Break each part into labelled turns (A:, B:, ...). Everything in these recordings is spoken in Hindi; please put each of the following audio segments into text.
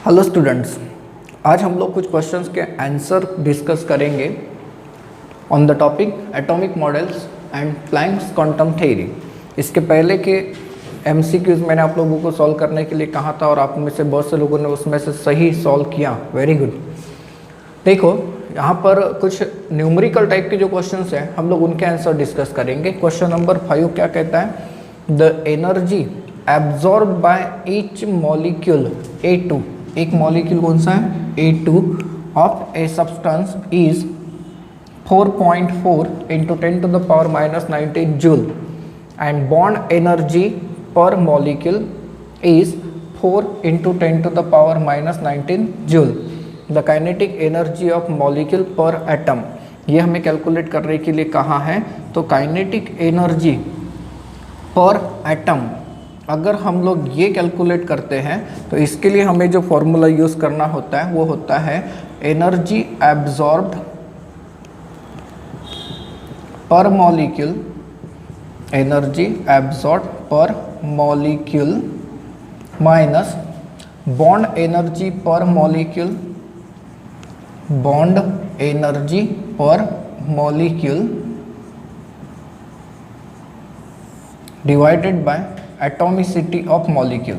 A: हेलो स्टूडेंट्स, आज हम लोग कुछ क्वेश्चंस के आंसर डिस्कस करेंगे on the topic atomic models and Planck's quantum theory. इसके पहले के एमसीक्यूज मैंने आप लोगों को सॉल्व करने के लिए कहा था और आप में से बहुत से लोगों ने उसमें से सही सॉल्व किया। Very good. देखो, यहाँ पर कुछ न्यूमेरिकल टाइप के जो क्वेश्चंस हैं हम लोग उनके आंसर डिस्कस करेंगे। क्वेश्चन नंबर 5 क्या कहता है? The energy absorb by each molecule A2, एक मॉलिक्यूल कौन सा है? A2 of a substance is 4.4 into 10 to the power minus 19 joule and bond energy per molecule is 4 into 10 to the power minus 19 joule. The kinetic energy of molecule per atom, ये हमें कैलकुलेट करने के लिए कहा है। तो काइनेटिक एनर्जी पर एटम अगर हम लोग ये कैलकुलेट करते हैं तो इसके लिए हमें जो फॉर्मूला यूज़ करना होता है वो होता है एनर्जी एब्जॉर्ब्ड पर मॉलिक्यूल, एनर्जी एब्जॉर्ब पर molecule minus bond energy per molecule, bond energy per molecule divided by atomicity of molecule,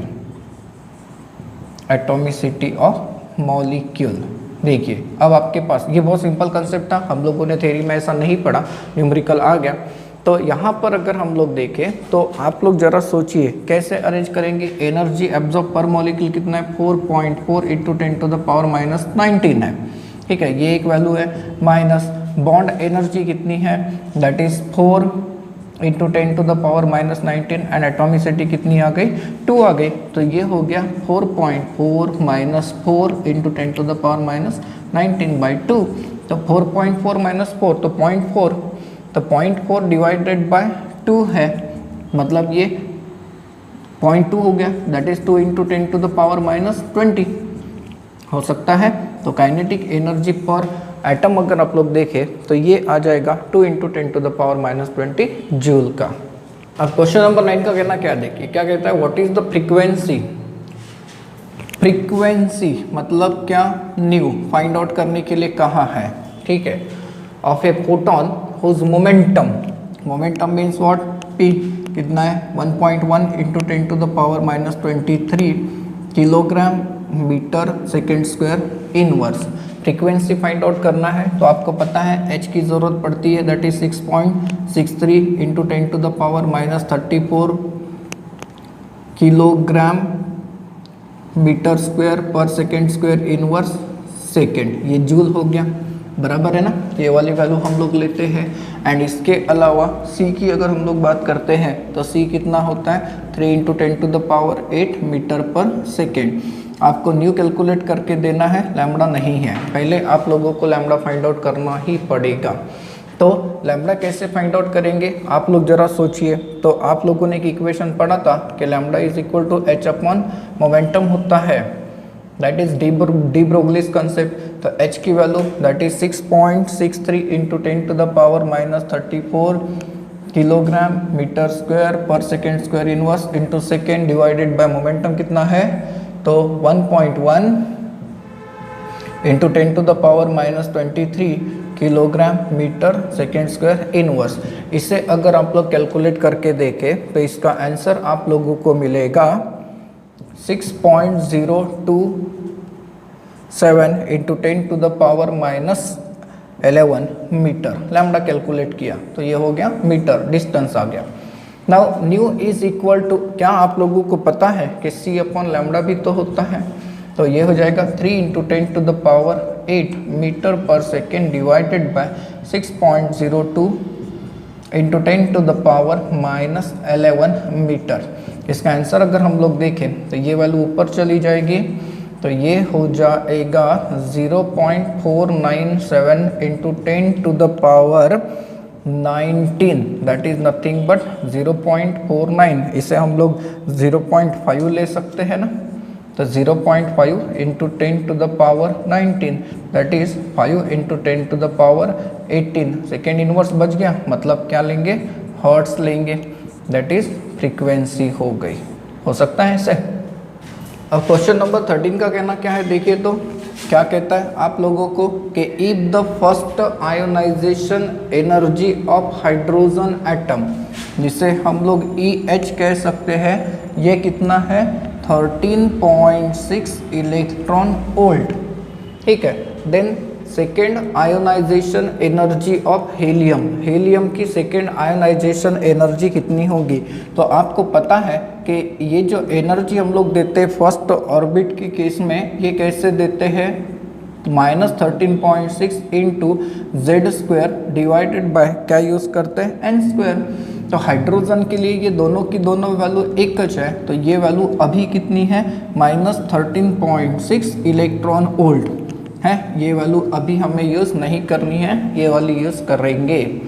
A: atomicity of molecule. देखिए, अब आपके पास ये बहुत सिंपल कंसेप्ट था, हम लोगों ने थ्योरी में ऐसा नहीं पढ़ा, न्यूमेरिकल आ गया। तो यहाँ पर अगर हम लोग देखें तो आप लोग ज़रा सोचिए कैसे अरेंज करेंगे। एनर्जी एब्जॉर्ब पर मॉलिक्यूल कितना है? 4.4 into 10 to the power minus 19 है, ठीक है, ये एक वैल्यू है। माइनस बॉन्ड एनर्जी कितनी है? That is 4 into 10 to the power minus 19 and atomicity कितनी आ गई? 2 आ गई। तो ये हो गया 4.4 minus 4 into 10 to the power minus 19 by 2। तो 4.4 माइनस 4 तो 0.4, तो 0.4 डिवाइडेड बाय 2 है, मतलब ये 0.2 हो गया। That is 2 into 10 to the power minus 20 हो सकता है। तो काइनेटिक एनर्जी पर एटम अगर आप लोग देखें तो ये आ जाएगा 2 into 10 to the power minus 20 joule का। अब क्वेश्चन नंबर 9 का कहना क्या, देखिए क्या कहता है? What is the frequency, frequency मतलब क्या? न्यू फाइंड आउट करने के लिए कहा है, ठीक है, of a photon whose momentum, momentum means what? P कितना है? 1.1 into 10 to the power minus 23 kilogram metre second square inverse. Frequency find out करना है तो आपको पता है h की ज़रूरत पड़ती है, that is 6.63 into 10 to the power minus 34 kilogram metre square पर सेकेंड स्क्वायर इनवर्स सेकेंड। ये जूल हो गया, बराबर है ना? ये वाली वैल्यू हम लोग लेते हैं। एंड इसके अलावा c की अगर हम लोग बात करते हैं तो c कितना होता है? 3 into 10 to the power 8 metre पर सेकेंड। आपको न्यू कैलकुलेट करके देना है, लैम्बडा नहीं है, पहले आप लोगों को लैम्बडा फाइंड आउट करना ही पड़ेगा। तो लैम्बडा कैसे फाइंड आउट करेंगे आप लोग ज़रा सोचिए। तो आप लोगों ने एक इक्वेशन पढ़ा था कि lambda is equal to h upon momentum होता है, that is de Broglie's concept. तो h की value that is 6.63 into 10 to the power minus 34 kilogram metre square पर second square inverse into second divided by momentum कितना है? तो 1.1 into 10 to the power minus 23 kilogram metre second square inverse. इसे अगर आप लोग कैलकुलेट करके देखें तो इसका आंसर आप लोगों को मिलेगा 6.027 into 10 to the power minus 11 metre. Lambda calculate किया तो ये हो गया मीटर, डिस्टेंस आ गया। Now nu is equal to, क्या आप लोगों को पता है कि c अपॉन लैम्बडा भी तो होता है? तो ये हो जाएगा 3 into 10 to the power 8 metre पर second divided by 6.02 into 10 to the power minus 11 metre. इसका आंसर अगर हम लोग देखें तो ये वैल्यू ऊपर चली जाएगी, तो ये हो जाएगा 0.497 into 10 to the power 19, that is nothing but 0.49। इसे हम लोग 0.5 ले सकते हैं ना, तो 0.5 into 10 to the power 19 that is 5 into 10 to the power 18। Second inverse बच गया, मतलब क्या लेंगे? हर्ट्स लेंगे, दैट इज फ्रीक्वेंसी हो गई। हो सकता है ऐसे? अब क्वेश्चन नंबर 13 का कहना क्या है, देखिए तो क्या कहता है आप लोगों को कि if the first ionisation energy of hydrogen atom, जिसे हम लोग EH कह सकते हैं, ये कितना है 13.6 इलेक्ट्रॉन वोल्ट, ठीक है। Then second ionisation energy of helium, helium की सेकेंड आयोनाइजेशन एनर्जी कितनी होगी, तो आपको पता है कि ये जो एनर्जी हम लोग देते हैं फर्स्ट ऑर्बिट की केस में, ये कैसे देते हैं -13.6 into Z square divided bye क्या यूज़ करते हैं एन स्क्वायर। तो हाइड्रोजन के लिए ये दोनों की दोनों वैल्यू एक है, तो ये वैल्यू अभी कितनी है -13.6 इलेक्ट्रॉन वोल्ट है। ये वैल्यू अभी हमें यूज़ नहीं करनी है, ये वाली यूज़ करेंगे।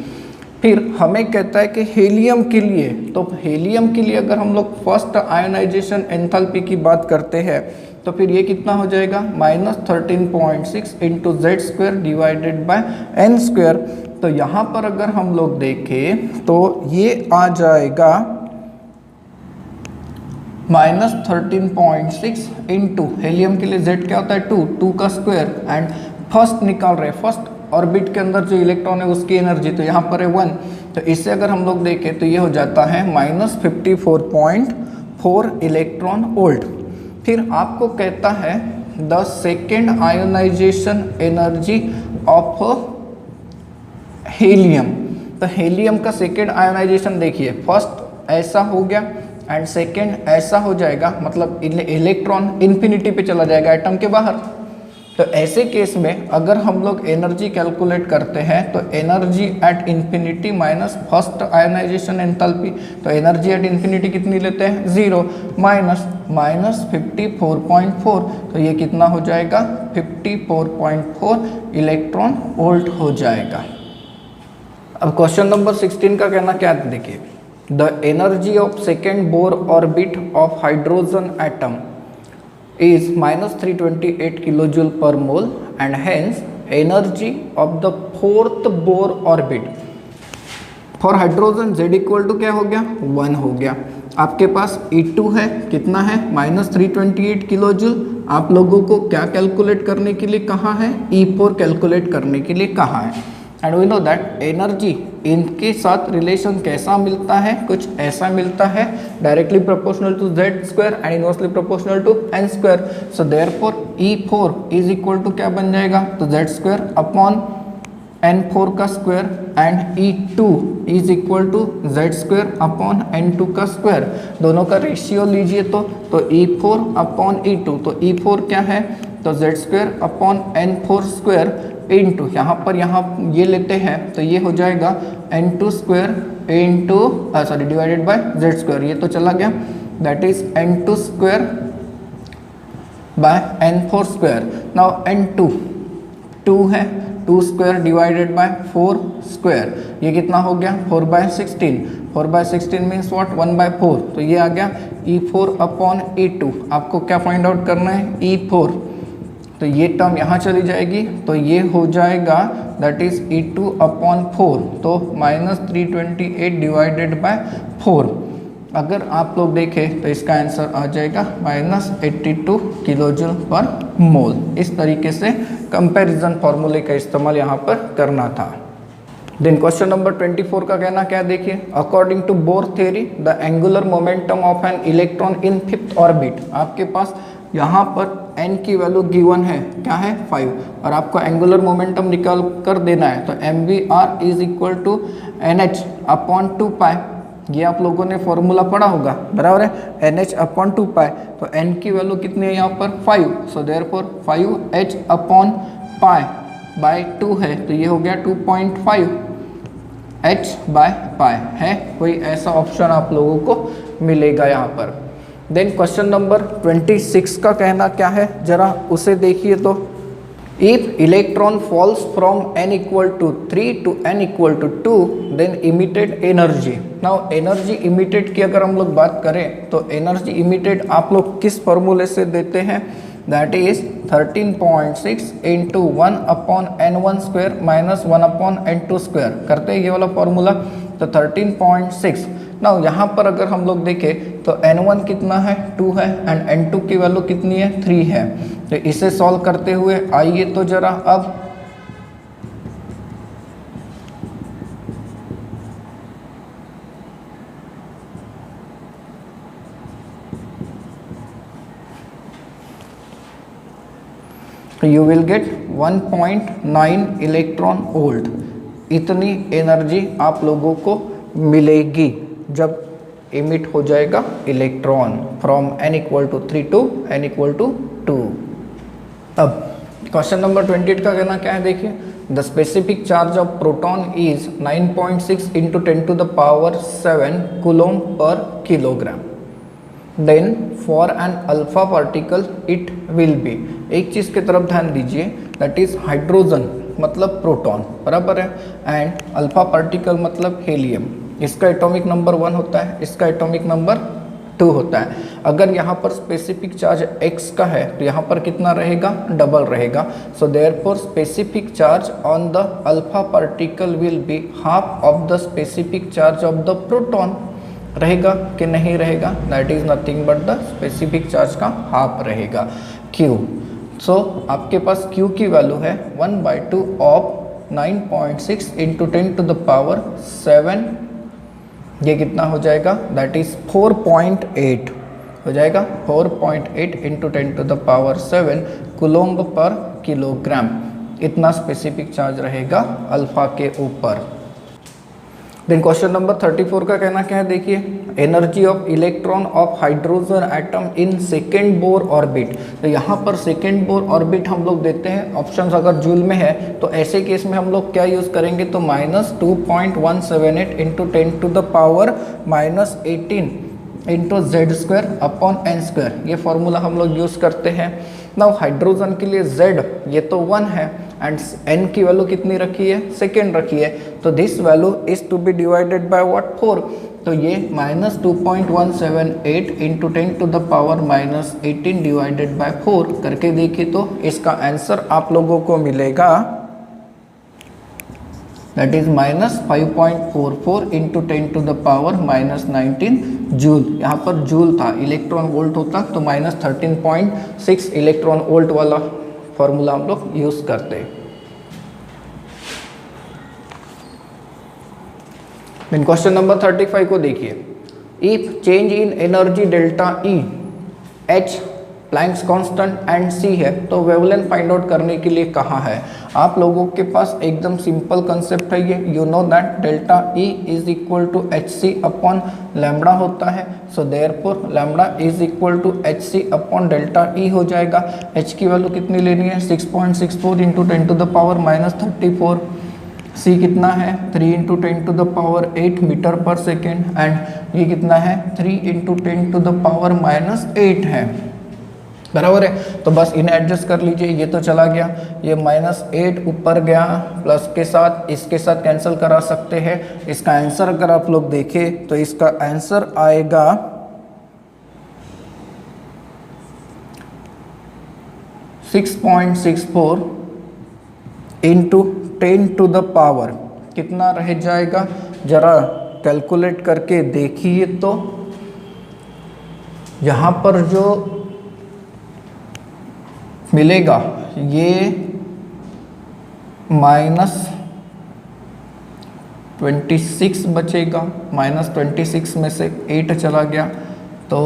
A: फिर हमें कहता है कि हीलियम के लिए, तो हीलियम के लिए अगर हम लोग फर्स्ट आयोनाइजेशन एंथैल्पी की बात करते हैं तो फिर ये कितना हो जाएगा -13.6 into Z square divided by N square. तो यहाँ पर अगर हम लोग देखें तो ये आ जाएगा -13.6 इंटू हीलियम के लिए जेड क्या होता है 2 का स्क्वायर, एंड फर्स्ट निकाल रहे फर्स्ट ऑर्बिट के अंदर जो इलेक्ट्रॉन है उसकी एनर्जी, तो यहाँ पर है 1, तो इससे अगर हम लोग देखें तो ये हो जाता है -54.4 इलेक्ट्रॉन वोल्ट। फिर आपको कहता है the second ionisation energy of helium, तो हीलियम का सेकेंड आयोनाइजेशन देखिए, फर्स्ट ऐसा हो गया एंड सेकेंड ऐसा हो जाएगा, मतलब इलेक्ट्रॉन इन्फिनिटी पे चला जाएगा एटम के बाहर। तो ऐसे केस में अगर हम लोग एनर्जी कैलकुलेट करते हैं तो energy at infinity minus first ionization enthalpy, तो एनर्जी एट इन्फिनिटी कितनी लेते हैं 0 -54.4, तो ये कितना हो जाएगा 54.4 इलेक्ट्रॉन वोल्ट हो जाएगा। अब क्वेश्चन नंबर 16 का कहना क्या है, देखिए the energy of second bore orbit of hydrogen atom is -328 kilojule per mole and hence energy of the fourth Bohr orbit for hydrogen Z equal to क्या हो गया 1 हो गया। आपके पास E2 है, कितना है -328 किलोजूल। आप लोगों को क्या कैलकुलेट करने के लिए कहा है, E4 कैलकुलेट करने के लिए कहा है। And we know that energy इनके साथ रिलेशन कैसा मिलता है, कुछ ऐसा मिलता है, directly proportional to Z square and inversely proportional to N square. So therefore E4 is equal to क्या बन जाएगा, तो जेड स्क्वायर अपॉन N4 का square and E2 is equal to Z square upon N2 का स्क्वायर। दोनों का रेशियो लीजिए तो E4 अपॉन E2, तो E4 क्या है, तो Z square upon N4 square into यहाँ पर ये लेते हैं तो ये हो जाएगा N2 square into sorry divided by Z square, ये तो चला गया, that is N2 square by N4 square. Now N2 2 है, 2 स्क्वायर डिवाइडेड बाय 4 स्क्वायर, ये कितना हो गया 4/16, 4/16 मीन्स व्हाट 1/4, तो ये आ गया E4 अपॉन E2। आपको क्या फाइंड आउट करना है E4, तो ये टर्म यहाँ चली जाएगी, तो ये हो जाएगा दैट इज E2 अपॉन 4, तो -328 डिवाइडेड बाय 4। अगर आप लोग देखें तो इसका आंसर आ जाएगा -82 किलोजूल पर मोल। इस तरीके से कंपैरिजन फॉर्मूले का इस्तेमाल यहाँ पर करना था। देन क्वेश्चन नंबर 24 का कहना क्या, देखिए according to Bohr theory the angular momentum of an electron in fifth orbit, आपके पास यहाँ पर n की वैल्यू गिवन है, क्या है 5, और आपको एंगुलर मोमेंटम निकाल कर देना है, तो mvr is equal to nh upon 2π, ये आप लोगों ने फॉर्मूला पढ़ा होगा, बराबर है, nh अपॉन 2π, तो n की वैल्यू कितनी है यहाँ पर 5, so therefore 5h upon π bye 2 है, तो ये हो गया 2.5 h बाय π है। कोई ऐसा ऑप्शन आप लोगों को मिलेगा यहाँ पर। देन क्वेश्चन नंबर 26 का कहना क्या है, जरा उसे देखिए तो if electron falls from n equal to 3 to n equal to 2 then emitted energy. Now energy emitted की अगर हम लोग बात करें तो एनर्जी इमिटेड आप लोग किस फॉर्मूले से देते हैं, that is 13.6 into 1 upon n1 square minus 1 upon n2 square, करते हैं ये वाला फॉर्मूला, तो 13.6 ना यहाँ पर अगर हम लोग देखें तो n1 कितना है 2 है एंड n2 की वैल्यू कितनी है 3 है। तो इसे सॉल्व करते हुए आइए तो जरा अब you will get 1.9 electron volt. इतनी एनर्जी आप लोगों को मिलेगी जब इमिट हो जाएगा electron from n equal to 3 to n equal to 2। अब क्वेश्चन नंबर 28 का कहना क्या है, देखिए the specific charge of proton is 9.6 into 10 to the power 7 coulomb per kilogram. Then for an alpha particle it will be, एक चीज़ की तरफ ध्यान दीजिए, दैट इज हाइड्रोजन मतलब प्रोटॉन बराबर है एंड अल्फा पार्टिकल मतलब हेलियम। इसका एटॉमिक नंबर 1 होता है, इसका एटॉमिक नंबर 2 होता है। अगर यहाँ पर स्पेसिफिक चार्ज x का है तो यहाँ पर कितना रहेगा, डबल रहेगा। So therefore specific charge on the alpha particle will be half of the specific charge of the proton. रहेगा कि नहीं रहेगा, that is nothing but the specific charge का हाफ रहेगा Q। सो आपके पास Q की वैल्यू है 1/2 of 9.6 into 10 to the power 7। ये कितना हो जाएगा, दैट इज 4.8 हो जाएगा, 4.8 into 10 to the power 7 coulomb पर किलोग्राम। इतना स्पेसिफिक चार्ज रहेगा अल्फा के ऊपर। देन क्वेश्चन नंबर 34 का कहना क्या है, देखिए energy of electron of hydrogen atom in second Bohr orbit. तो यहाँ पर सेकेंड बोर ऑर्बिट हम लोग देते हैं, ऑप्शंस अगर जूल में है तो ऐसे केस में हम लोग क्या यूज़ करेंगे, तो -2.178 into 10 to the power -18 into z² upon n², ये फॉर्मूला हम लोग यूज़ करते हैं। नाउ हाइड्रोजन के लिए z ये तो 1 है एंड n की वैल्यू कितनी रखी है, सेकेंड रखी है, तो this value is to be divided by what 4। तो ये -2.178 into 10 to the power -18 divided by 4 करके देखिए तो इसका आंसर आप लोगों को मिलेगा, that is -5.44 into 10 to the power -19 joule. यहाँ पर जूल था, इलेक्ट्रॉन वोल्ट होता तो -13.6 इलेक्ट्रॉन वोल्ट वाला फॉर्मूला हम लोग यूज करते हैं। देन क्वेश्चन नंबर 35 को देखिए, if change in energy delta E, H Planck's constant and C है तो वेवलेंथ फाइंड आउट करने के लिए कहाँ है। आप लोगों के पास एकदम सिंपल कंसेप्ट है ये, you know that delta E is equal to HC upon lambda होता है। So therefore lambda is equal to HC upon delta E हो जाएगा। H की वैल्यू कितनी लेनी है, 6.64 into 10 to the power -34। C कितना है, 3 into 10 to the power 8 metre पर सेकेंड एंड ये कितना है, 3 इंटू 10 टू द पावर -8 है, बराबर है। तो बस इन्हें एडजस्ट कर लीजिए, ये तो चला गया, ये -8 ऊपर गया, प्लस के साथ इसके साथ कैंसिल करा सकते हैं। इसका आंसर अगर आप लोग देखें तो इसका आंसर आएगा 6.64 इंटू 10 टू द पावर कितना रह जाएगा, जरा कैलकुलेट करके देखिए तो यहाँ पर जो मिलेगा ये -26 बचेगा, -26 में से 8 चला गया तो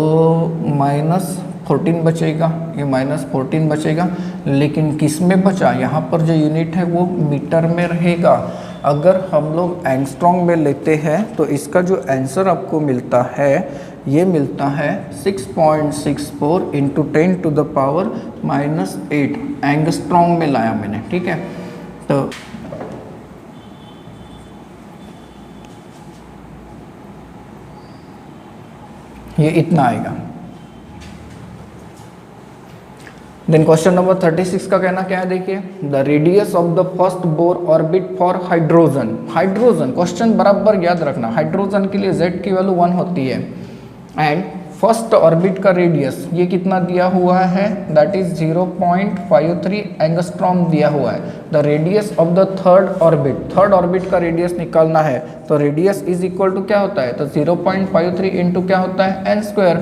A: -14 बचेगा, ये -14 बचेगा। लेकिन किस में बचा, यहाँ पर जो यूनिट है वो मीटर में रहेगा। अगर हम लोग एंगस्ट्रॉम में लेते हैं तो इसका जो आंसर आपको मिलता है ये मिलता है 6.64 into 10 to the power -8 angstrom में लाया मैंने, ठीक है। तो ये इतना आएगा। देन क्वेश्चन नंबर 36 का कहना क्या है, देखिए the radius of the first Bohr orbit for hydrogen. Hydrogen question बराबर याद रखना, हाइड्रोजन के लिए z की वैल्यू 1 होती है एंड फर्स्ट ऑर्बिट का रेडियस ये कितना दिया हुआ है, दैट इज 0.53 एंगस्ट्रॉम दिया हुआ है। The radius of the third orbit का रेडियस निकालना है, तो रेडियस इज इक्वल टू क्या होता है, तो 0.53 इंटू क्या होता है, एन स्क्वायर।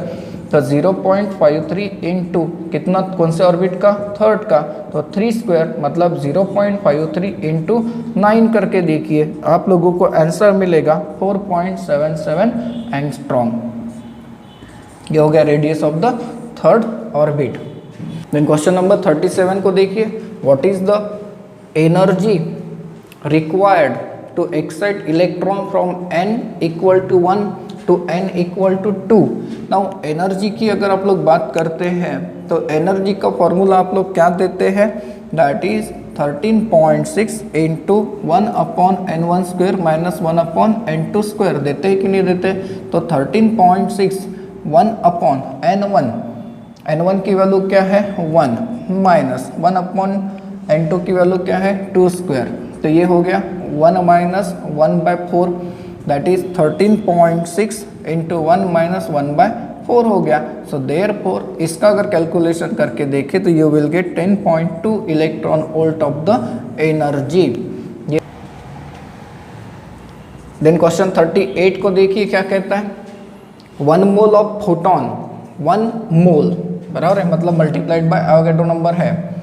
A: तो 0.53 इंटू कितना, कौन से ऑर्बिट का, थर्ड का, तो 3 स्क्वायर मतलब 0.53 इंटू 9 करके देखिए, आप लोगों को आंसर मिलेगा 4.77 एंगस्ट्रॉम। ये हो गया radius of the third orbit. Then question number 37 को देखिए, what is the energy required to excite electron from n equal to 1 to n equal to 2। Now energy की अगर आप लोग बात करते हैं तो एनर्जी का फॉर्मूला आप लोग क्या देते हैं, that is 13.6 into 1/n1 square minus 1/n2 square देते हैं कि नहीं देते। तो 13.6 1/n1, n1 की वैल्यू क्या है 1 माइनस 1/n2 की वैल्यू क्या है 2 स्क्वायर। तो ये हो गया 1 minus 1/4 that is 13.6 into 1 minus 1/4 हो गया। सो देयरफॉर इसका अगर कैलकुलेशन करके देखें तो you will get 10.2 electron volt of the energy. Then question 38 को देखिए क्या कहता है, 1 मोल ऑफ फोटोन, 1 मोल बराबर है मतलब मल्टीप्लाइड बाय एवोगैड्रो नंबर है,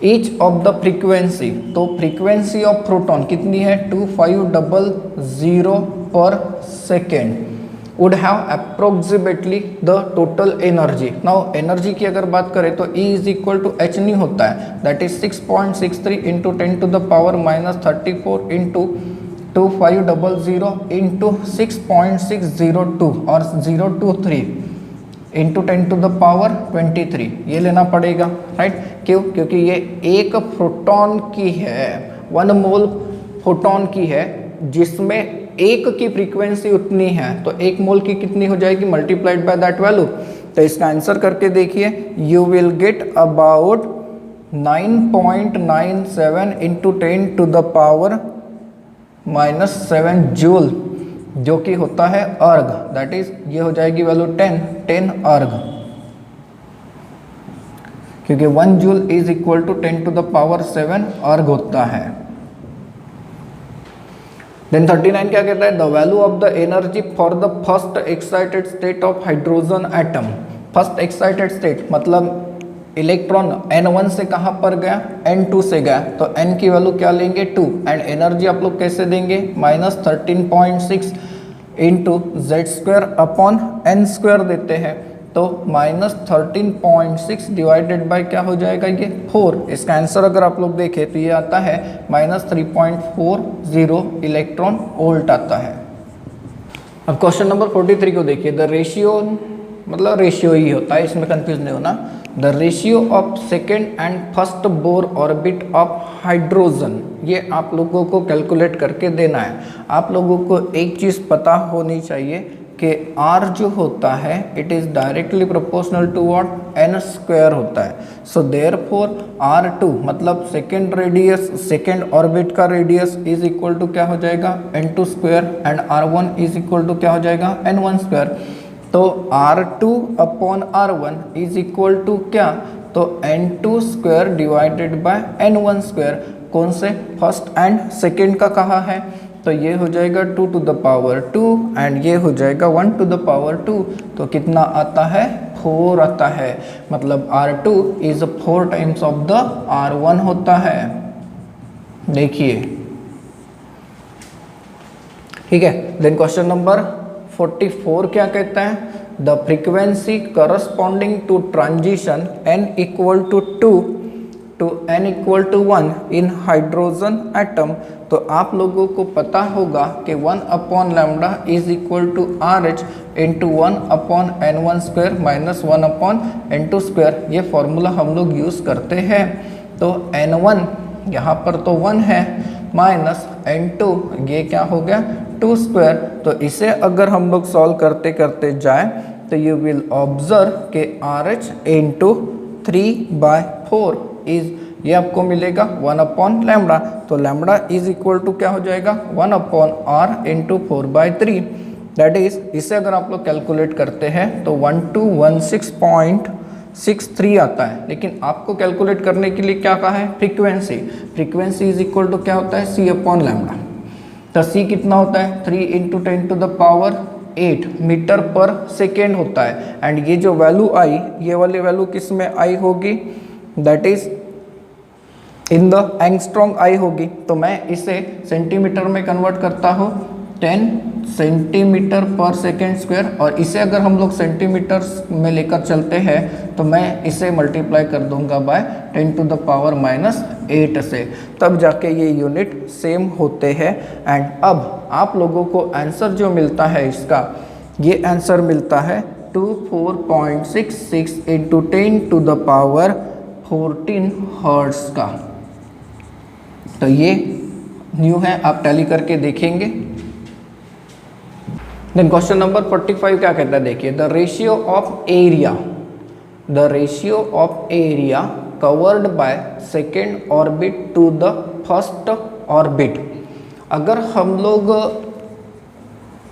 A: ईच ऑफ द फ्रीक्वेंसी, तो फ्रीक्वेंसी ऑफ प्रोटॉन कितनी है 2500 per second, would have approximately the total energy. Now energy की अगर बात करें तो E is equal to H नहीं होता है, that is 6.63 into 10 to the power minus 34 into 2500 into 6.602 और 023 इंटू 10 टू द पावर 23, ये लेना पड़ेगा राइट। क्यों, क्योंकि ये एक प्रोटॉन की है, 1 मोल फोटोन की है जिसमें एक की फ्रीक्वेंसी उतनी है, तो 1 मोल की कितनी हो जाएगी मल्टीप्लाइड बाय दैट वैल्यू। तो इसका आंसर करके देखिए, you will get about 9.97 into 10 to the power minus 7 joule, जो कि होता है अर्ग, दैट इज ये हो जाएगी वैल्यू 10 अर्ग, क्योंकि 1 joule is equal to 10 to the power 7 erg होता है। देन 39 क्या कहता है, the value of the energy for the first excited state of hydrogen atom. First excited state मतलब इलेक्ट्रॉन n1 से कहाँ पर गया, n2 से गया, तो n की वैल्यू क्या लेंगे 2, एंड एनर्जी आप लोग कैसे देंगे minus 13.6 into Z square upon N square देते हैं, तो माइनस 13.6 डिवाइडेड बाय क्या हो जाएगा ये 4। इसका आंसर अगर आप लोग देखें तो ये आता है माइनस 3.40 इलेक्ट्रॉन वोल्ट आता है। अब क्वेश्चन नंबर 43 को देखिए, द रेशियो, मतलब रेशियो ही होता है, इसमें कंफ्यूज नहीं होना, the ratio of second and first Bohr orbit of hydrogen, ये आप लोगों को कैलकुलेट करके देना है। आप लोगों को एक चीज़ पता होनी चाहिए कि R जो होता है it is directly proportional to what, n square होता है। सो देयरफॉर R2 मतलब सेकेंड रेडियस, सेकेंड ऑर्बिट का रेडियस इज इक्वल टू क्या हो जाएगा n2 square, and R1 is equal to क्या हो जाएगा n1 स्क्वायर। तो R2 upon R1 is equal to क्या, तो n2 square divided bye n1 square. कौन से, फर्स्ट एंड सेकेंड का कहा है, तो ये हो जाएगा 2 टू द पावर 2 एंड ये हो जाएगा 1 टू द पावर 2, तो कितना आता है 4 आता है, मतलब R2 is 4 times of the R1 होता है। देखिए ठीक है। देन क्वेश्चन नंबर 44 क्या कहता है, the frequency corresponding to transition n equal to 2 to n equal to 1 in hydrogen atom. तो आप लोगों को पता होगा कि 1 upon lambda is equal to RH into 1 upon n1 square minus 1 upon n2 square, ये फॉर्मूला हम लोग यूज़ करते हैं। तो n1 यहाँ पर तो 1 है माइनस n2, ये क्या हो गया 2 स्क्वायर। तो इसे अगर हम लोग सॉल्व करते करते जाए तो यू विल ऑब्जर्व के RH इंटू 3/4 इज, ये आपको मिलेगा 1 अपॉन लैम्डा, तो लैम्डा इज इक्वल टू क्या हो जाएगा 1 upon R into 4/3। That is इसे अगर आप लोग कैलकुलेट करते हैं तो 1216.63 आता है, लेकिन आपको कैलकुलेट करने के लिए क्या कहा है, frequency. Frequency is equal to क्या होता है, c अपॉन लैम्डा। तो c कितना होता है, 3 × 10⁸ मीटर पर सेकेंड होता है। एंड ये जो वैल्यू आई, ये वाली वैल्यू किस में आई होगी, that is in the angstrom आई होगी। तो मैं इसे सेंटीमीटर में कन्वर्ट करता हूँ, 10 सेंटीमीटर पर सेकेंड स्क्वायर, और इसे अगर हम लोग सेंटीमीटर में लेकर चलते हैं तो मैं इसे मल्टीप्लाई कर दूंगा बाय 10⁻⁸ से, तब जाके ये यूनिट सेम होते हैं। एंड अब आप लोगों को आंसर जो मिलता है इसका, ये आंसर मिलता है 24.66 × 10⁻14 हर्ट्ज का। तो ये न्यू है, आप टैली करके देखेंगे। देन क्वेश्चन नंबर 45 क्या कहता है, देखिए, the ratio of area covered by second orbit to the first orbit. अगर हम लोग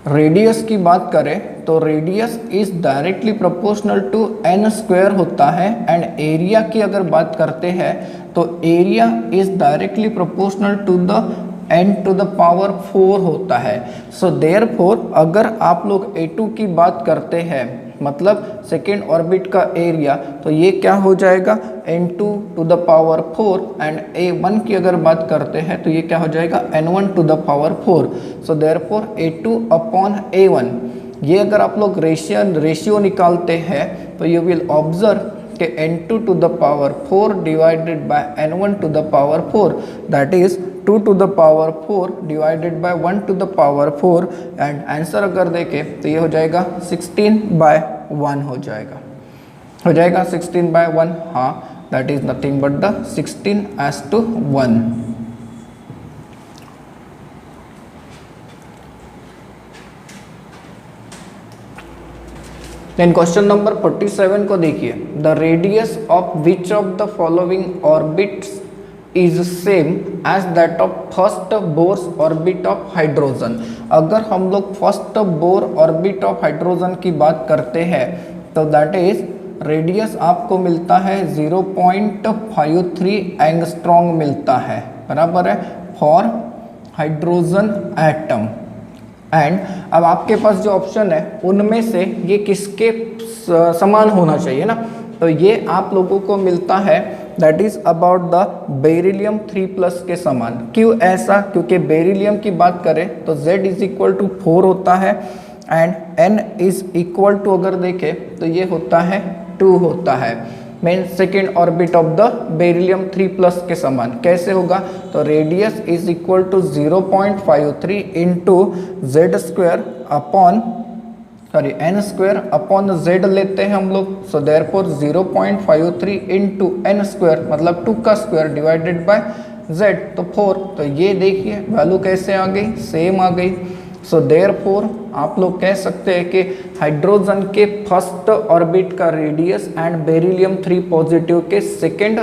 A: रेडियस की बात करें तो radius is directly proportional to n square होता है। एंड एरिया की अगर बात करते हैं तो area is directly proportional to the n⁴ होता है। सो देयरफॉर अगर आप लोग A2 की बात करते हैं, मतलब सेकेंड ऑर्बिट का एरिया, तो ये क्या हो जाएगा, n2⁴। एंड A1 की अगर बात करते हैं तो ये क्या हो जाएगा, n1⁴। So therefore A2 upon A1, ये अगर आप लोग रेशियो निकालते हैं तो यू विल ऑब्जर्व कि n2⁴ divided by n1⁴, that is 2⁴ divided by 1⁴। And answer अगर देखें तो ये हो जाएगा 16/1 हो जाएगा 16/1। हाँ, that is nothing but the 16:1। Then question number 47 को देखिए, the radius of which of the following orbits is same as that of first Bohr's orbit of hydrogen. अगर हम लोग first Bohr orbit of hydrogen की बात करते हैं तो दैट इज रेडियस आपको मिलता है 0.53 एंगस्ट्रॉन्ग मिलता है, बराबर है, फॉर हाइड्रोजन एटम। एंड अब आपके पास जो ऑप्शन है उनमें से ये किसके समान होना चाहिए ना, तो ये आप लोगों को मिलता है that is about the beryllium 3+ के समान। क्यों ऐसा, क्योंकि बेरिलियम की बात करें तो Z इज इक्वल टू 4 होता है and N is equal to अगर देखें तो ये होता है 2 होता है, मेन second orbit of the beryllium 3+ के समान। कैसे होगा, तो radius is equal to 0.53 into n² upon Z लेते हैं हम लोग। सो देयरफॉर 0.53 इंटू n² मतलब 2 का स्क्वायर डिवाइडेड बाय Z, तो 4। तो ये देखिए वैल्यू कैसे आ गई, सेम आ गई। सो देयरफॉर आप लोग कह सकते हैं कि हाइड्रोजन के फर्स्ट ऑर्बिट का रेडियस एंड बेरिलियम 3+ के सेकेंड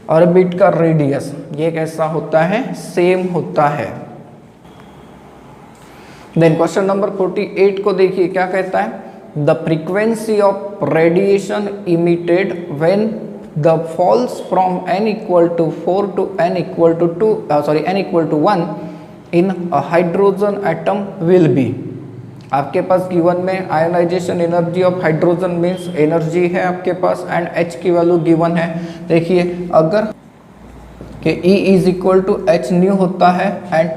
A: ऑर्बिट का रेडियस ये कैसा होता है, सेम होता है। देन क्वेश्चन नंबर 48 को देखिए क्या कहता है, the frequency of radiation emitted when the falls from n = 4 to n = 1 in hydrogen atom will be. आपके पास गिवन में ionisation energy of hydrogen means energy है आपके पास एंड H की वैल्यू गिवन है। देखिए अगर कि E is equal to H nu होता है एंड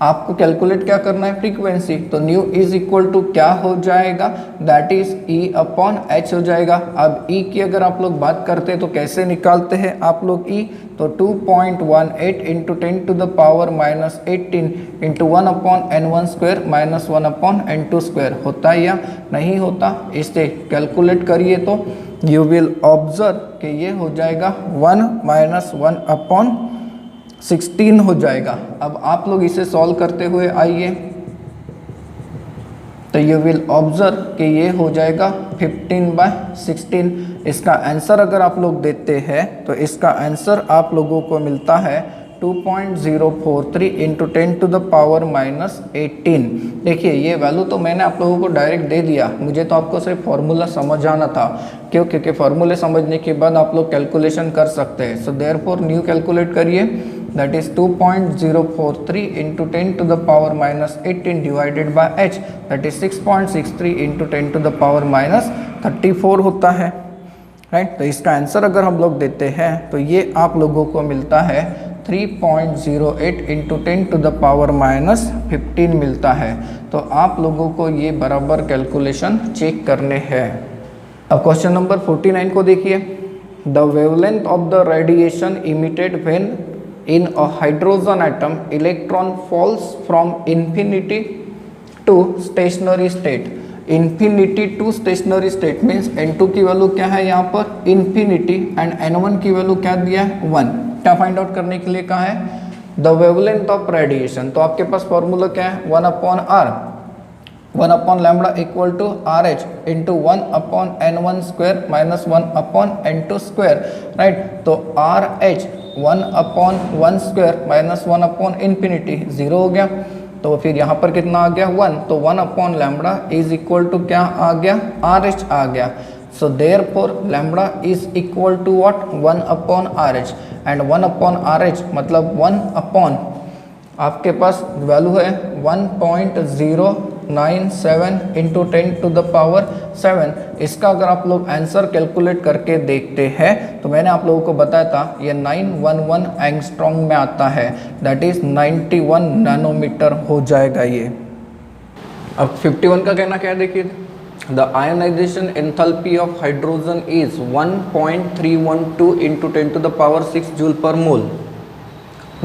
A: आपको कैलकुलेट क्या करना है, फ्रीक्वेंसी, तो न्यू इज इक्वल टू क्या हो जाएगा, that is E upon H हो जाएगा। अब E की अगर आप लोग बात करते हैं तो कैसे निकालते हैं आप लोग E, तो 2.18 into 10⁻⁻18 into 1/n1² minus 1/n2² होता है या नहीं होता, इसे कैलकुलेट करिए तो यू विल ऑब्जर्व कि ये हो जाएगा 1 - 1/16 हो जाएगा। अब आप लोग इसे सॉल्व करते हुए आइए तो यू विल ऑब्जर्व कि ये हो जाएगा 15/16। इसका आंसर अगर आप लोग देते हैं तो इसका आंसर आप लोगों को मिलता है 2.043 इंटू 10 टू द पावर -18। देखिए ये वैल्यू तो मैंने आप लोगों को डायरेक्ट दे दिया, मुझे तो आपको सिर्फ फॉर्मूला समझ आना था। क्यों? क्योंकि फॉर्मूले समझने के बाद आप लोग कैलकुलेशन कर सकते हैं। सो देयरफॉर न्यू कैलकुलेट करिए, that is 2.043 into 10 to the power -18 divided by h, that is 6.63 into 10 to the power -34 होता है, राइट। तो इसका आंसर अगर हम लोग देते हैं तो ये आप लोगों को मिलता है 3.08 इंटू 10 टू द पावर -15 मिलता है। तो आप लोगों को ये बराबर कैलकुलेशन चेक करने हैं। अब क्वेश्चन नंबर 49 को देखिए। The wavelength of the radiation emitted when in a hydrogen atom electron falls from infinity to stationary state. Infinity to stationary state means n2 की वैल्यू क्या है यहाँ पर इन्फिनिटी, एंड n1 की वैल्यू क्या दिया है 1। क्या फाइंड आउट करने के लिए कहा है? The wavelength of radiation. तो आपके पास फॉर्मूला क्या है? 1/r, 1/λ equal to RH into 1/n1 square minus 1/n2 square, right. तो RH 1/1 स्क्वायर माइनस 1/इन्फिनिटी 0 हो गया। तो फिर यहाँ पर कितना आ गया 1, तो 1/λ इज इक्वल टू क्या आ गया RH आ गया। So therefore lambda is equal to what 1/RH, and 1/RH मतलब 1/, आपके पास वैल्यू है 1.097 इंटू 10 टू द पावर 7। इसका अगर आप लोग आंसर कैलकुलेट करके देखते हैं तो मैंने आप लोगों को बताया था ये 911 एंगस्ट्रॉम में आता है, दैट इज 91 नैनोमीटर हो जाएगा ये। अब 51 का कहना क्या है देखिए। The ionisation enthalpy of hydrogen is 1.312 into 10 to the power 6 joule per mole.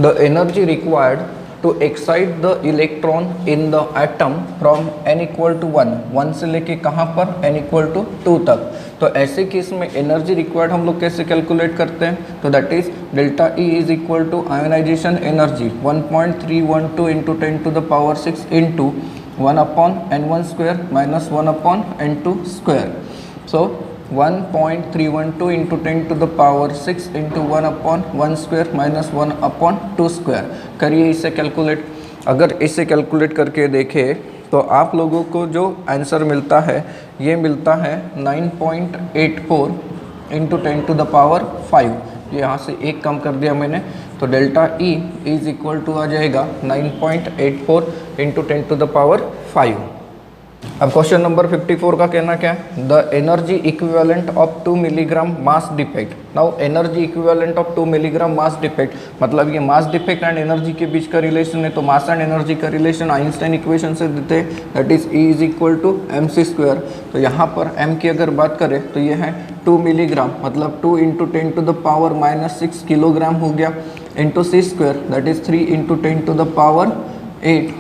A: The energy required to excite the electron in the atom from n equal to 1 से लेके कहाँ पर n equal to 2 तक। तो ऐसे केस में एनर्जी रिक्वायर्ड हम लोग कैसे कैलकुलेट करते हैं? तो that is delta E is equal to ionisation energy 1.312 into 10 to the power 6 into 1/n1 square minus 1/n2 square. So 1.312 into 10 to the power 6 into 1/1 square minus 1/2 square. करिए इसे कैलकुलेट। अगर इसे कैलकुलेट करके देखें तो आप लोगों को जो आंसर मिलता है ये मिलता है 9.84 इंटू 10 टू द पावर 5। यहाँ से एक कम कर दिया मैंने, तो delta E is equal to आ जाएगा 9.84 इंटू 10 टू द पावर 5। अब क्वेश्चन नंबर 54 का कहना क्या है? The energy equivalent of 2 milligram mass defect. Now energy equivalent of 2 milligram mass defect मतलब ये मास डिफेक्ट एंड एनर्जी के बीच का रिलेशन है। तो मास एंड एनर्जी का रिलेशन आइंस्टाइन इक्वेशन से देते हैं, that is E is equal to mc square. तो यहाँ पर m की अगर बात करें तो ये है 2 मिलीग्राम मतलब 2 into 10 to the power -6 kilogram हो गया, into c square that is 3 into 10 to the power 8,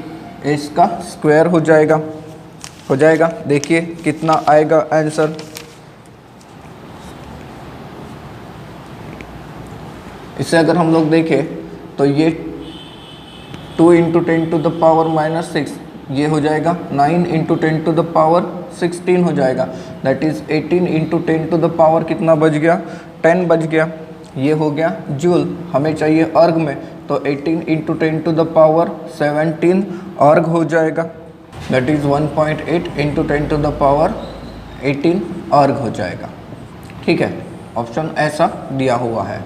A: इसका स्क्वायर हो जाएगा। देखिए कितना आएगा आंसर। इसे अगर हम लोग देखें तो ये 2 इंटू 10 टू द पावर -6 ये हो जाएगा 9 इंटू 10 टू द पावर 16 हो जाएगा, that is 18 into 10 to the power कितना बच गया 10 बच गया। ये हो गया जूल, हमें चाहिए अर्ग में, तो 18 into 10 to the power 17 erg हो जाएगा, that is 1.8 into 10 to the power 18 erg हो जाएगा। ठीक है, ऑप्शन ऐसा दिया हुआ है।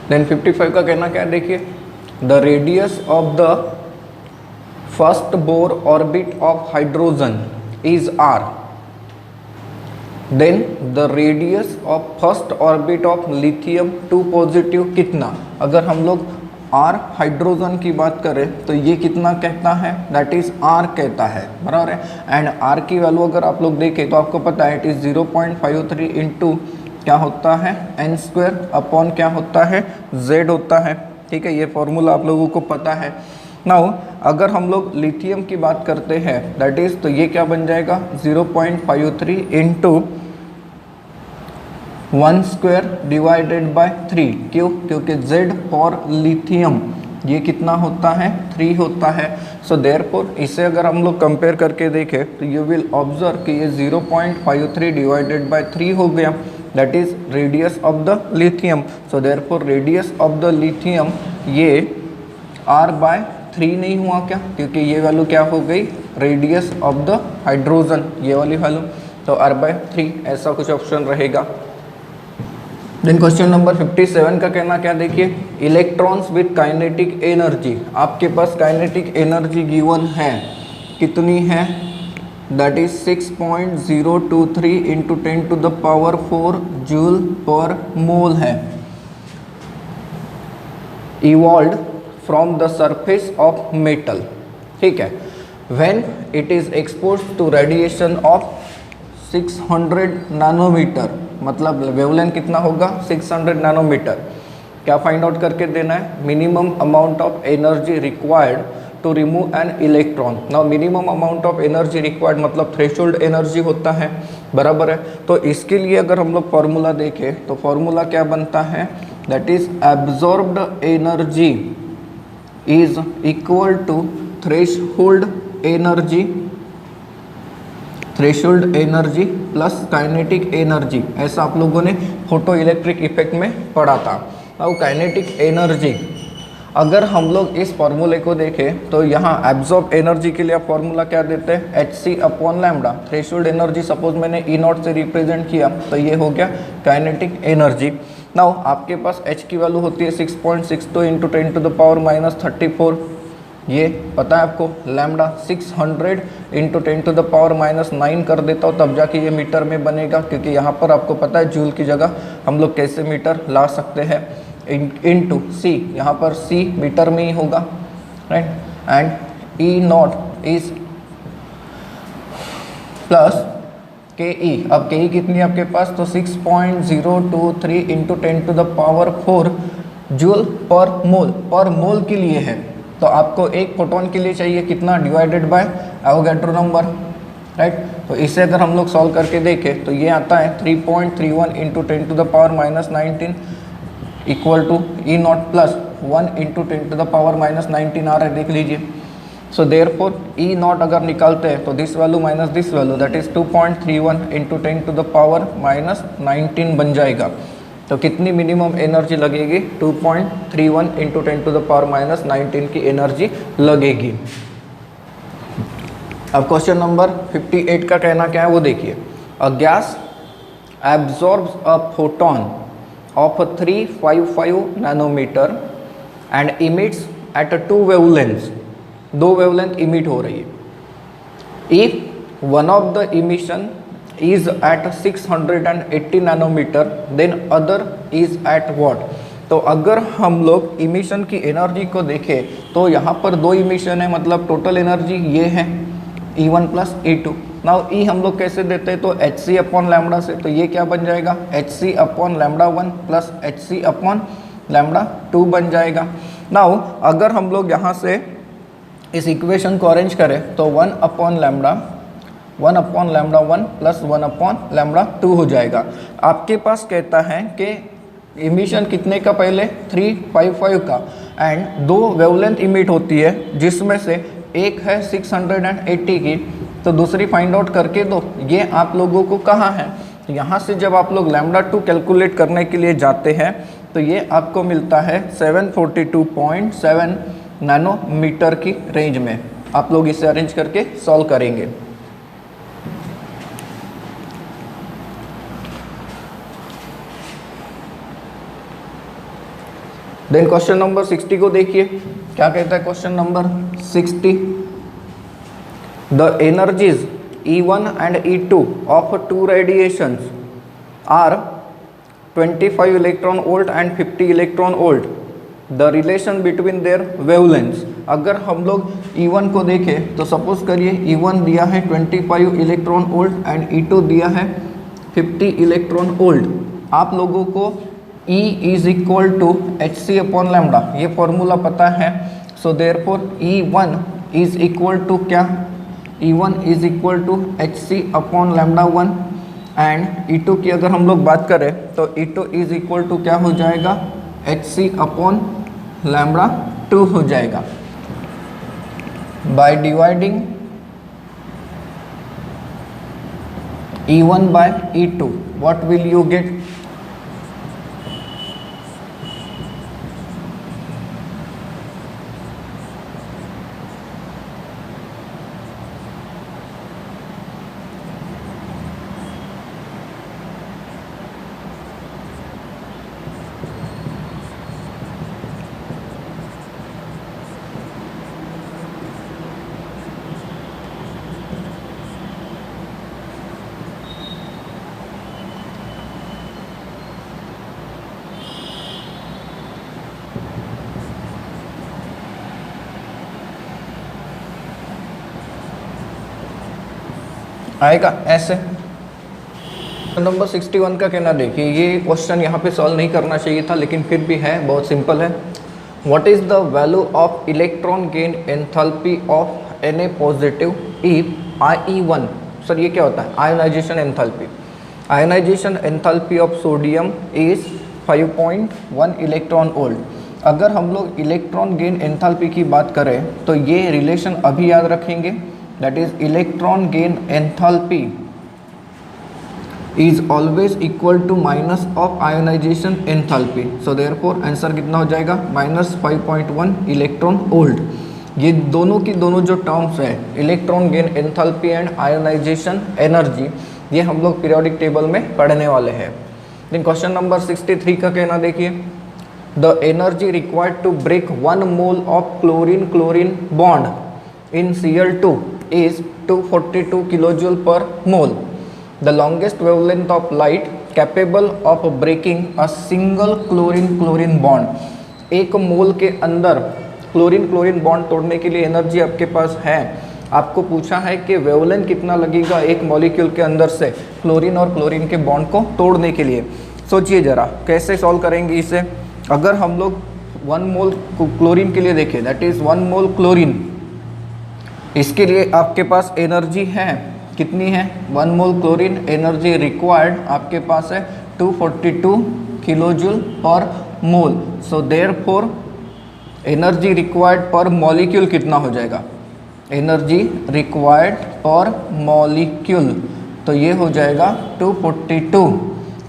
A: देन 55 का कहना क्या है देखिए। The radius of the first Bohr orbit of hydrogen is r, then the radius of first orbit of lithium 2 positive कितना। अगर हम लोग r हाइड्रोजन की बात करें तो ये कितना कहता है, दैट इज r कहता है, बराबर है। एंड r की वैल्यू अगर आप लोग देखें तो आपको पता है इट इज 0.53 इंटू क्या होता है n स्क्वायर अपॉन क्या होता है z होता है। ठीक है, ये फॉर्मूला आप लोगों को पता है। नाउ अगर हम लोग लिथियम की बात करते हैं दैट इज, तो ये क्या बन जाएगा 0.53 इंटू 1 स्क्वायर डिवाइडेड बाय 3। क्यों? क्योंकि Z फॉर लिथियम ये कितना होता है 3 होता है। सो देयरफॉर इसे अगर हम लोग कंपेयर करके देखें तो यू विल ऑब्जर्व कि ये 0.53 डिवाइडेड बाय 3 हो गया। That is radius of the lithium. So therefore radius of the lithium ये r/3 नहीं हुआ क्या, क्योंकि ये वैल्यू क्या हो गई, रेडियस ऑफ द हाइड्रोजन, ये वाली वैल्यू, तो r/3 ऐसा कुछ ऑप्शन रहेगा। देन क्वेश्चन नंबर 57 का कहना क्या, देखिए इलेक्ट्रॉन्स विथ काइनेटिक एनर्जी, आपके पास काइनेटिक एनर्जी गिवन है, कितनी है, that is 6.023 into 10⁴ joule per mole है, evolve from the surface of metal, ठीक है, when it is exposed to radiation of 600 nanometre, मतलब वेवलेंथ कितना होगा, 600 नैनोमीटर। क्या फाइंड आउट करके देना है, minimum amount of energy required to remove an electron. Now minimum amount of energy required मतलब थ्रेशोल्ड एनर्जी होता है, बराबर है। तो इसके लिए अगर हम लोग फॉर्मूला देखें तो फॉर्मूला क्या बनता है, that is absorbed energy is equal to threshold energy, threshold energy plus kinetic energy, ऐसा आप लोगों ने फोटो इलेक्ट्रिक इफेक्ट में पढ़ा था। अब काइनेटिक एनर्जी अगर हम लोग इस फॉर्मूले को देखें तो यहाँ एब्जॉर्ब एनर्जी के लिए आप फॉर्मूला क्या देते हैं, hc/λ। थ्रेशोल्ड एनर्जी सपोज मैंने E0 से रिप्रेजेंट किया तो ये हो गया काइनेटिक एनर्जी। नाउ आपके पास h की वैल्यू होती है 6.62 इंटू 10⁻34, ये पता है आपको, लैम्डा 600 इंटू 10⁻⁹ कर देता हूँ तब जाके ये मीटर में बनेगा, क्योंकि यहाँ पर आपको पता है जूल की जगह हम लोग कैसे मीटर ला सकते हैं, इंटू सी, यहाँ पर सी मीटर में ही होगा, right, and E0 is plus के, अब के कितनी है आपके पास, तो 6.023 इंटू 10⁴ जूल पर मोल के लिए है। तो आपको एक प्रोटॉन के लिए चाहिए कितना, divided by Avogadro number, right. तो इसे अगर हम लोग सॉल्व करके देखें तो ये आता है 3.31 into 10⁻⁹ equal to E0 plus 1 into 10⁻⁹ आ रहा है, देख लीजिए। सो देयरफॉर E0 अगर निकालते हैं तो this value minus this value, that is 2.31 into 10⁻⁹ बन जाएगा। तो कितनी मिनिमम एनर्जी लगेगी, 2.31 इंटू 10⁻⁹ की एनर्जी लगेगी। अब क्वेश्चन नंबर 58 का कहना क्या है वो देखिए, a gas absorbs a photon of 355 nanometre and emits at 2 wavelengths, 2 wavelength emit हो रही है। If one of the emission is at 680 nanometre then other is at what. तो अगर हम लोग इमिशन की एनर्जी को देखें तो यहाँ पर 2 इमिशन है, मतलब टोटल एनर्जी ये है E1 plus E2। Now E हम लोग कैसे देते हैं, तो hc/λ से, तो ये क्या बन जाएगा, hc/λ1 प्लस hc/λ2 बन जाएगा। नाउ अगर हम लोग यहाँ से इस इक्वेशन को अरेंज करें तो 1/λ 1/λ1 प्लस 1/λ2 हो जाएगा। आपके पास कहता है कि इमिशन कितने का, पहले 355 का, एंड 2 वेवलेंथ इमिट होती है जिसमें से एक है 680 की, तो दूसरी फाइंड आउट करके दो। ये आप लोगों को कहाँ है, यहाँ से जब आप लोग λ2 कैलकुलेट करने के लिए जाते हैं तो ये आपको मिलता है 742.7 नैनोमीटर की रेंज में। आप लोग इसे अरेंज करके सॉल्व करेंगे। देन क्वेश्चन नंबर 60 को देखिए क्या कहता है, question number 60, the energies E1 and E2 of 2 radiations are 25 electron volt and 50 electron volt, the relation between their wavelengths. अगर हम लोग E1 को देखें तो सपोज करिए E1 दिया है 25 इलेक्ट्रॉन वोल्ट एंड E2 दिया है 50 इलेक्ट्रॉन वोल्ट। आप लोगों को E is equal to hc/λ, ये फॉर्मूला पता है। So therefore E1 is equal to क्या, E1 is equal to hc/λ1 and E2 की अगर हम लोग बात करें तो E2 इज इक्वल टू क्या हो जाएगा, hc/λ2 हो जाएगा। By dividing E1 by E2 what will you get, आएगा ऐसे। नंबर 61 का कहना देखिए, ये क्वेश्चन यहाँ पे सॉल्व नहीं करना चाहिए था लेकिन फिर भी है, बहुत सिंपल है। What is the value of electron gain enthalpy of Na positive if IE1, sir ये क्या होता है? Ionisation enthalpy. Ionisation enthalpy of sodium is 5.1 electron volt. अगर हम लोग इलेक्ट्रॉन गेन एंथैल्पी की बात करें तो ये रिलेशन अभी याद रखेंगे, that is electron gain enthalpy is always equal to minus of ionization enthalpy, so therefore answer कितना हो जाएगा? -5.1 इलेक्ट्रॉन वोल्ट। ये दोनों की दोनों जो टर्म्स है, electron gain enthalpy and ionisation energy, ये हम लोग पीरियोडिक टेबल में पढ़ने वाले हैं। देन क्वेश्चन नंबर 63 का कहना देखिए, the energy required to break 1 mole of chlorine chlorine bond in Cl2 is 242 kilojoule per mole. The longest wavelength of light capable of breaking a single chlorine-chlorine bond। एक मोल के अंदर क्लोरीन क्लोरीन बॉन्ड तोड़ने के लिए एनर्जी आपके पास है। आपको पूछा है कि वेवलेंथ कितना लगेगा एक मॉलिक्यूल के अंदर से क्लोरीन और क्लोरीन के बॉन्ड को तोड़ने के लिए। सोचिए ज़रा कैसे सॉल्व करेंगे इसे। अगर हम लोग 1 मोल क्लोरीन के लिए देखें, दैट इज़ 1 मोल क्लोरीन, इसके लिए आपके पास एनर्जी है, कितनी है? 1 मोल क्लोरीन एनर्जी रिक्वायर्ड आपके पास है 242 किलोजूल पर मोल। सो देयरफॉर एनर्जी रिक्वायर्ड पर मॉलिक्यूल कितना हो जाएगा? एनर्जी रिक्वायर्ड पर मॉलिक्यूल, तो ये हो जाएगा 242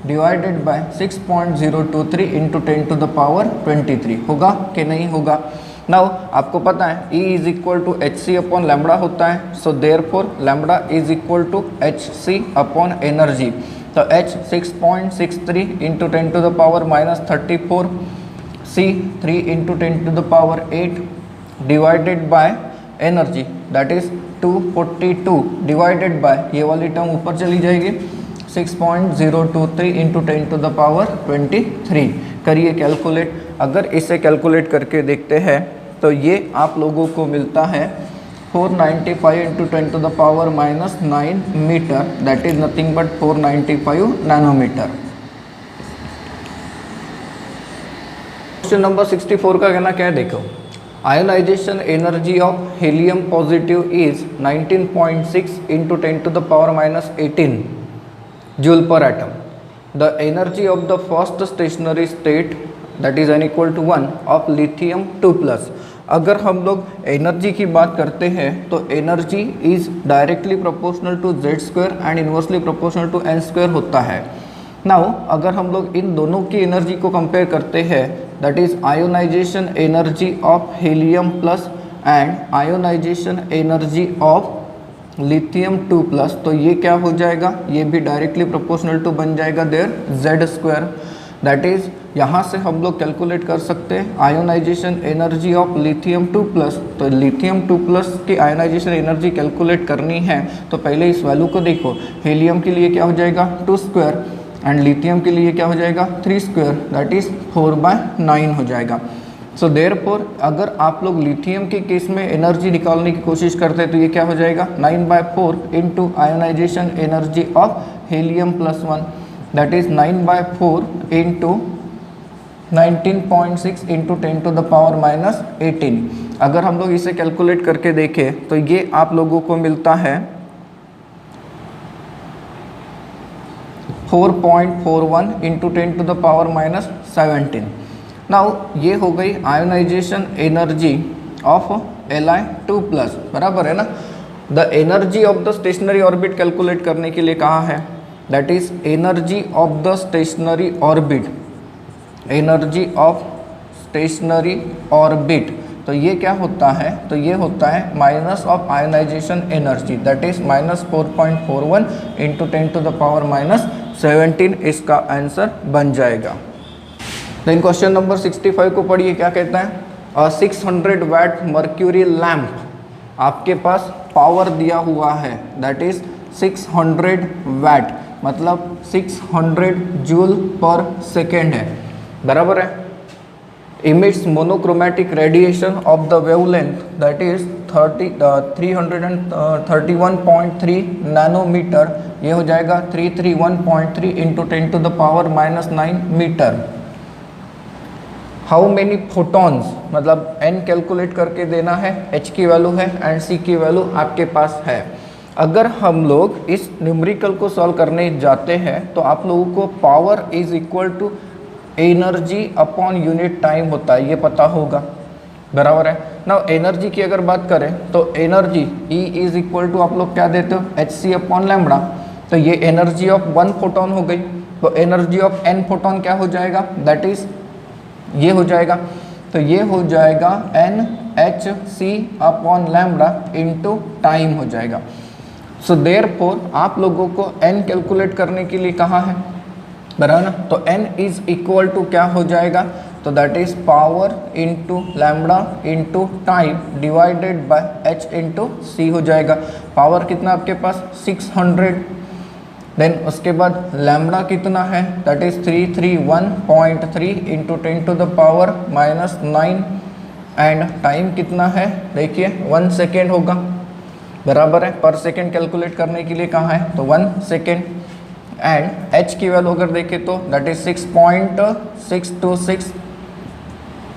A: divided by 6.023 into 10 to the power 23। होगा कि नहीं होगा? नाउ आपको पता है E is equal to HC upon lambda होता है, so therefore lambda is equal to HC upon energy. तो H 6.63 into 10 to the power -34, C 3 into 10 to the power 8 divided by energy, that is 242 divided by, ये वाली टर्म ऊपर चली जाएगी, 6.023 इंटू 10 टू द पावर 23। करिए कैलकुलेट। अगर इसे कैलकुलेट करके देखते हैं तो ये आप लोगों को मिलता है 495 into 10 to the power -9 metre, that is nothing but 495 nanometre. Question number 64 का कहना क्या है देखो, ionisation energy of helium positive is 19.6 into 10 to the power -18 joule per atom. The energy of the first stationary state that is n equal to 1 of lithium 2+। अगर हम लोग एनर्जी की बात करते हैं तो energy is directly proportional to z² and inversely proportional to n² होता है। नाउ अगर हम लोग इन दोनों की एनर्जी को कंपेयर करते हैं, that is ionisation energy of helium plus and ionisation energy of lithium 2+, तो ये क्या हो जाएगा? ये भी डायरेक्टली प्रोपोर्शनल टू बन जाएगा देयर z²। दैट इज यहाँ से हम लोग कैलकुलेट कर सकते हैं आयोनाइजेशन एनर्जी ऑफ लिथियम 2+। तो लिथियम 2+ की आयोनाइजेशन एनर्जी कैलकुलेट करनी है तो पहले इस वैल्यू को देखो। हीलियम के लिए क्या हो जाएगा? 2² एंड लिथियम के लिए क्या हो जाएगा? 3², दैट इज 4/9 हो जाएगा। सो देयरफॉर अगर आप लोग लिथियम के केस में एनर्जी निकालने की कोशिश करते हैं तो ये क्या हो जाएगा? 9/4 into ionisation energy of helium +1, that is 9/4 into 19.6 into 10 to the power -18। अगर हम लोग इसे कैलकुलेट करके देखें तो ये आप लोगों को मिलता है 4.41 into 10 to the power -17। Now ये हो गई आयोनाइजेशन एनर्जी ऑफ Li2+, बराबर है ना। The energy of the stationary orbit calculate करने के लिए कहा है, that is energy of the stationary orbit, energy of stationary orbit. तो ये क्या होता है? तो ये होता है minus of ionisation energy, that is -4.41 into 10 to the power -17, इसका आंसर बन जाएगा। देन क्वेश्चन नंबर 65 को पढ़िए, क्या कहता है? 600 वाट मर्क्यूरी लैम्प आपके पास पावर दिया हुआ है, दैट इज 600 वाट, मतलब 600 जूल पर सेकेंड है, बराबर है। emits monochromatic radiation of the wavelength that is 331.3 nanometre, ये हो जाएगा 331.3 into 10 to the power -9 metre. How many photons, मतलब n कैलकुलेट करके देना है, h की वैल्यू है एंड c की वैल्यू आपके पास है। अगर हम लोग इस न्यूमेरिकल को सॉल्व करने जाते हैं तो आप लोगों को power is equal to energy upon unit time होता है, ये पता होगा, बराबर है ना। एनर्जी की अगर बात करें तो energy E is equal to आप लोग क्या देते हो, hc अपॉन लैम्बडा। तो ये एनर्जी ऑफ 1 फोटोन हो गई, तो एनर्जी ऑफ n फोटोन क्या हो जाएगा, दैट इज ये हो जाएगा, तो ये हो जाएगा NhC upon lambda into time हो जाएगा। सो देयरफॉर आप लोगों को n कैलकुलेट करने के लिए कहा है, बराबर ना, तो n इज इक्वल टू क्या हो जाएगा, तो that is power into lambda into time divided by h into c हो जाएगा। पावर कितना आपके पास 600, देन उसके बाद लैम्बडा कितना है, that is 331.3 into 10 to the power -9 and time कितना है, देखिए 1 सेकेंड होगा, बराबर है। पर सेकेंड कैलकुलेट करने के लिए कहाँ है, तो 1 सेकेंड एंड h की वैल्यू अगर देखें तो that is 6.626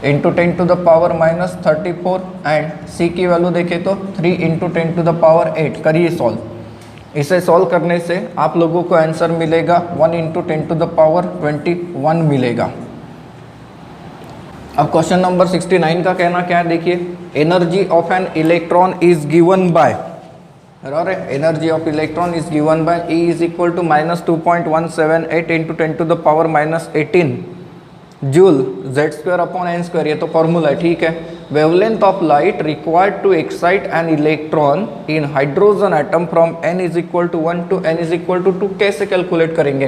A: into 10 to the power -34 and c की वैल्यू देखें तो 3 इंटू 10 टू द पावर 8। करिए सॉल्व, इसे सॉल्व करने से आप लोगों को आंसर मिलेगा 1 इंटू 10 टू द पावर 21 मिलेगा। अब क्वेश्चन नंबर 69 का कहना क्या है, देखिए energy of an electron is given by, बराबर है, energy of electron is given by E is equal to -2.178 into 10 to the power -18 joule z² upon n square, ये तो फॉर्मूला है, ठीक है। Wavelength of light required to excite an electron in hydrogen atom from n is equal to 1 to n is equal to 2 कैसे कैलकुलेट करेंगे,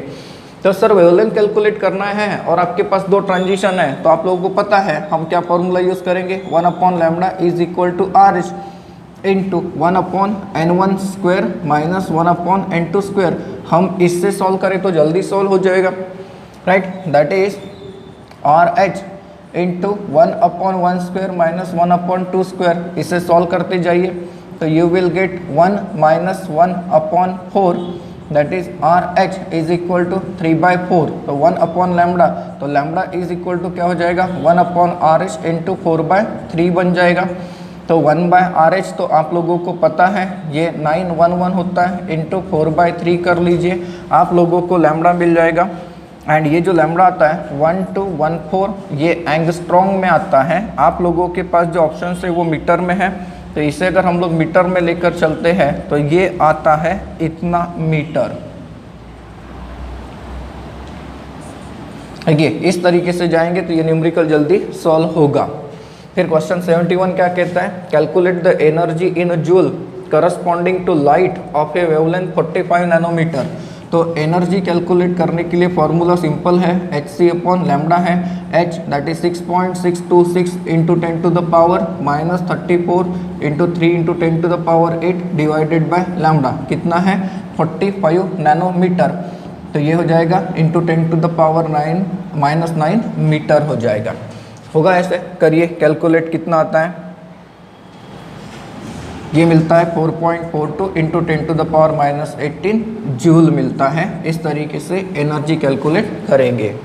A: तो सर वेवलेंथ कैलकुलेट करना है और आपके पास 2 ट्रांजिशन है, तो आप लोगों को पता है हम क्या फॉर्मूला यूज करेंगे, 1 upon lambda is equal to r into 1 upon n1 square minus 1 upon n2 square. हम इससे सॉल्व करें तो जल्दी सॉल्व हो जाएगा, right, that is RH into 1 upon 1 square minus 1 upon 2 square. इसे सॉल्व करते जाइए तो you will get 1 minus 1 upon 4 that is RH is equal to 3/4। तो 1 अपॉन लैम्बडा, तो लैम्बडा इज इक्वल टू क्या हो जाएगा, 1 अपॉन RH इंटू 4/3 बन जाएगा। तो 1/RH तो आप लोगों को पता है ये 911 होता है, इंटू 4/3 कर लीजिए, आप लोगों को लैम्बडा मिल जाएगा। एंड ये जो लैम्बडा आता है 1214, ये एंगस्ट्रॉन्ग में आता है। आप लोगों के पास जो ऑप्शन है वो मीटर में है, तो इसे अगर हम लोग मीटर में लेकर चलते हैं तो ये आता है इतना मीटर। देखिए इस तरीके से जाएंगे तो ये न्यूमेरिकल जल्दी सॉल्व होगा। फिर क्वेश्चन 71 क्या कहता है, calculate the energy in joule corresponding to light of a wavelength 45 nanometre. तो एनर्जी कैलकुलेट करने के लिए फॉर्मूला सिंपल है, hc अपॉन लैम्बडा है, h that is 6.626 into 10 to the power -34 into 3 into 10 to the power 8 divided by lambda कितना है 45 नैनोमीटर। तो ये हो जाएगा into 10 to the power -9 metre हो जाएगा। होगा ऐसे, करिए कैलकुलेट कितना आता है, ये मिलता है 4.42 into 10 to the power -18 joule मिलता है। इस तरीके से एनर्जी कैलकुलेट करेंगे।